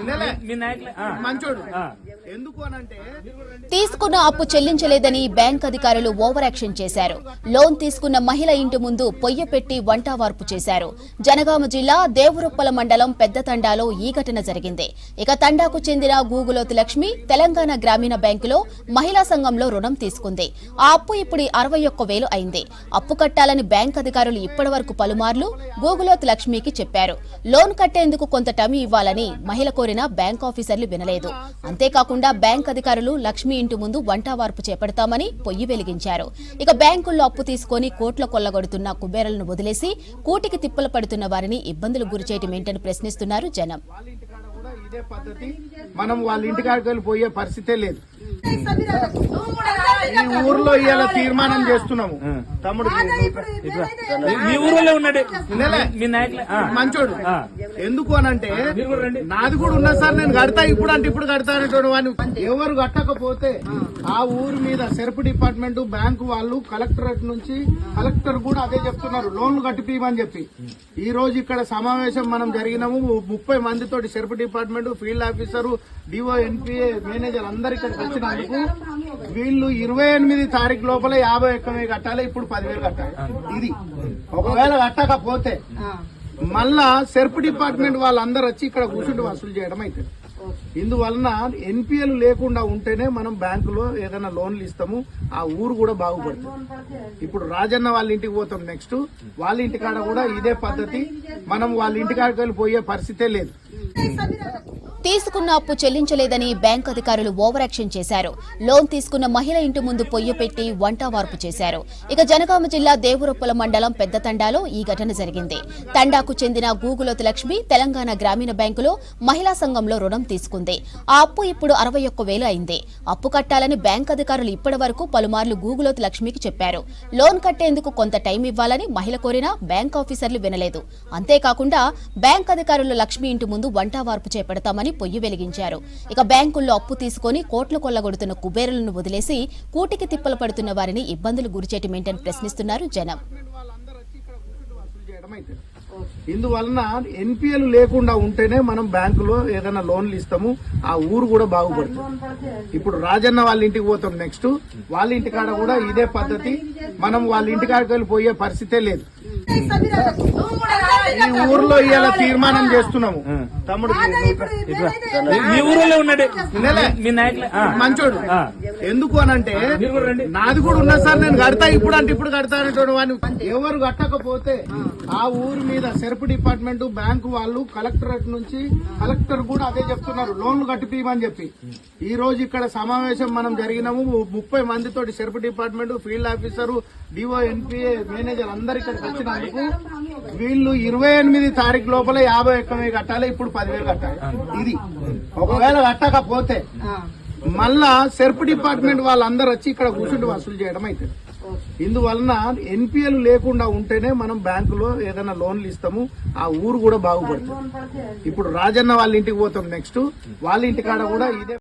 ఉండండి మీ నాయకులే మంచోడు ఎందుకు అనంటే తీసుకున్న అప్పు చెల్లించలేదని బ్యాంక్ అధికారులు ఓవర్ యాక్షన్ చేశారు. లోన్ తీసుకున్న మహిళ ఇంటి ముందు పొయ్య పెట్టి వంటవార్పు చేశారు. జనగామ జిల్లా దేవరుప్పల మండలం పెద్ద తండాలో ఈ ఘటన జరిగింది. ఇక తండాకు చెందిన గూగులోతు లక్ష్మి తెలంగాణ గ్రామీణ బ్యాంకులో మహిళా సంఘంలో రుణం తీసుకుంది. ఆ అప్పు ఇప్పుడు 61,000 అయింది. అప్పు కట్టాలని బ్యాంక్ అధికారులు ఇప్పటి వరకు పలుమార్లు గూగులోతు లక్ష్మికి చెప్పారు. లోన్ కట్టేందుకు కొంత టైం ఇవ్వాలని మహిళ కోరిన బ్యాంక్ ఆఫీసర్లు వినలేదు. అంతేకాకుండా బ్యాంక్ అధికారులు లక్ష్మి ఇంటి ముందు వంటవార్పు చేపడతామని పొయ్యి వెలిగించారు. ఇక బ్యాంకుల్లో అప్పు తీసుకుని కోట్ల కొల్లగొడుతున్న కుబేరలను వదిలేసి కూటికి తిప్పలు పడుతున్న వారిని ఇబ్బందులు గురిచేయటమేంటని ప్రశ్నిస్తున్నారు జనం. ఇదే పద్ధతి మనం వాళ్ళ ఇంటికాడికి వెళ్ళి పోయే పరిస్థితే లేదు. ఈ ఊర్లో ఇవాళ తీర్మానం చేస్తున్నాము. తమ్ముడు మీ ఊర్లో ఉండండి మీ నాయకులే మంచోడు ఎందుకు అనంటే నాది కూడా ఉన్నా సార్ నేను కడతా ఇప్పుడు అంటే ఇప్పుడు కడతా అనేటోడు వాడిని ఎవరు కట్టకపోతే ఆ ఊరు మీద సెర్ప్ డిపార్ట్మెంట్ బ్యాంకు వాళ్ళు కలెక్టరేట్ నుంచి కలెక్టర్ కూడా అదే చెప్తున్నారు లోన్లు కట్టిపీయమని చెప్పి. ఈ రోజు ఇక్కడ సమావేశం మనం జరిగినాము. 30 మందితోటి SERP department field officer DO NPA manager అందరు ఇక్కడికి వచ్చినందుకు వీళ్ళు 28 తారీఖు లోపల 51,000 కట్టాలి. ఇప్పుడు 10,000 కట్టాలి. ఇది ఒకవేళ కట్టకపోతే మళ్ళా సెర్ప్ డిపార్ట్మెంట్ వాళ్ళందరూ వచ్చి ఇక్కడ కూర్చుంటే వసూలు చేయడం అవుతుంది. ఇందువలన ఎన్పిఎల్ లేకుండా ఉంటేనే మనం బ్యాంకులో ఏదైనా లోన్లు ఇస్తాము. ఆ ఊరు కూడా బాగుపడుతుంది. ఇప్పుడు రాజన్న వాళ్ళ ఇంటికి పోతాం. నెక్స్ట్ వాళ్ళ ఇంటికాడ కూడా ఇదే పద్ధతి. మనం వాళ్ళ ఇంటికాడికి వెళ్ళి పోయే పరిస్థితే లేదు. తీసుకున్న అప్పు చెల్లించలేదని బ్యాంక్ అధికారులు ఓవర్ యాక్షన్ చేశారు. లోన్ తీసుకున్న మహిళ ఇంటి ముందు పొయ్యి పెట్టి వంటవార్పు చేశారు. ఇక జనగామ జిల్లా దేవరుప్పల మండలం పెద్ద తండాలో ఈ ఘటన జరిగింది. తండాకు చెందిన గూగులోతు లక్ష్మి తెలంగాణ గ్రామీణ బ్యాంకులో మహిళా సంఘంలో రుణం తీసుకుంది. ఆ అప్పు ఇప్పుడు 61,000 అయింది. అప్పు కట్టాలని బ్యాంక్ అధికారులు ఇప్పటి వరకు పలుమార్లు గూగులోతు లక్ష్మికి చెప్పారు. లోన్ కట్టేందుకు కొంత టైం ఇవ్వాలని మహిళ కోరినా బ్యాంక్ ఆఫీసర్లు వినలేదు. అంతేకాకుండా బ్యాంక్ అధికారులు లక్ష్మి ఇంటి ముందు వంటవార్పు చేపడతామని పొయ్యి వెలిగించారు. ఇక బ్యాంకుల్లో అప్పు తీసుకుని కోట్ల కొల్లగొడుతున్న కుబేరులను వదిలేసి కూటికి తిప్పలు పడుతున్న వారిని ఇబ్బందులు గురిచేయటమేంటని ప్రశ్నిస్తున్నారు జనం. ఇందువలన ఎన్పిఎల్ లేకుండా ఉంటేనే మనం బ్యాంకులో ఏదైనా లోన్లు ఇస్తాము. ఆ ఊరు కూడా బాగుపడుతుంది. ఇప్పుడు రాజన్న వాళ్ళ ఇంటికి పోతాం. నెక్స్ట్ వాళ్ళ ఇంటికాడ కూడా ఇదే పద్ధతి. మనం వాళ్ళ ఇంటికాడికి వెళ్ళి పోయే పరిస్థితే లేదు. ఈ ఊర్లో ఇవాళ తీర్మానం చేస్తున్నాము. తమ్ముడు మీ ఊర్లో ఉండండి మీ నాయకులే మంచోడు ఎందుకు అనంటే నాది కూడా ఉన్నా సార్ నేను కడతా ఇప్పుడు అంటే ఇప్పుడు కడతా అనేటోడు వాడిని ఎవరు కట్టకపోతే ఆ ఊరు మీద సెర్ప్ డిపార్ట్మెంట్ బ్యాంకు వాళ్ళు కలెక్టరేట్ నుంచి కలెక్టర్ కూడా అదే చెప్తున్నారు లోన్లు కట్టిపీయమని చెప్పి. ఈ రోజు ఇక్కడ సమావేశం మనం జరిగినాము. 30 మందితోటి SERP department field officer DO NPA manager అందరు ఇక్కడికి వచ్చినందుకు వీళ్ళు 28 తారీఖు లోపల 51,000 కట్టాలి. ఇప్పుడు 10,000 కట్టాలి. ఇది ఒకవేళ కట్టకపోతే మళ్ళా సెర్ప్ డిపార్ట్మెంట్ వాళ్ళందరూ వచ్చి ఇక్కడ కూర్చుంటే వసూలు చేయడం అవుతుంది. ఇందువలన ఎన్పిఎల్ లేకుండా ఉంటేనే మనం బ్యాంకులో ఏదైనా లోన్లు ఇస్తాము. ఆ ఊరు కూడా బాగుపడుతుంది. ఇప్పుడు రాజన్న వాళ్ళ ఇంటికి పోతాం. నెక్స్ట్ వాళ్ళ ఇంటికాడ కూడా ఇదే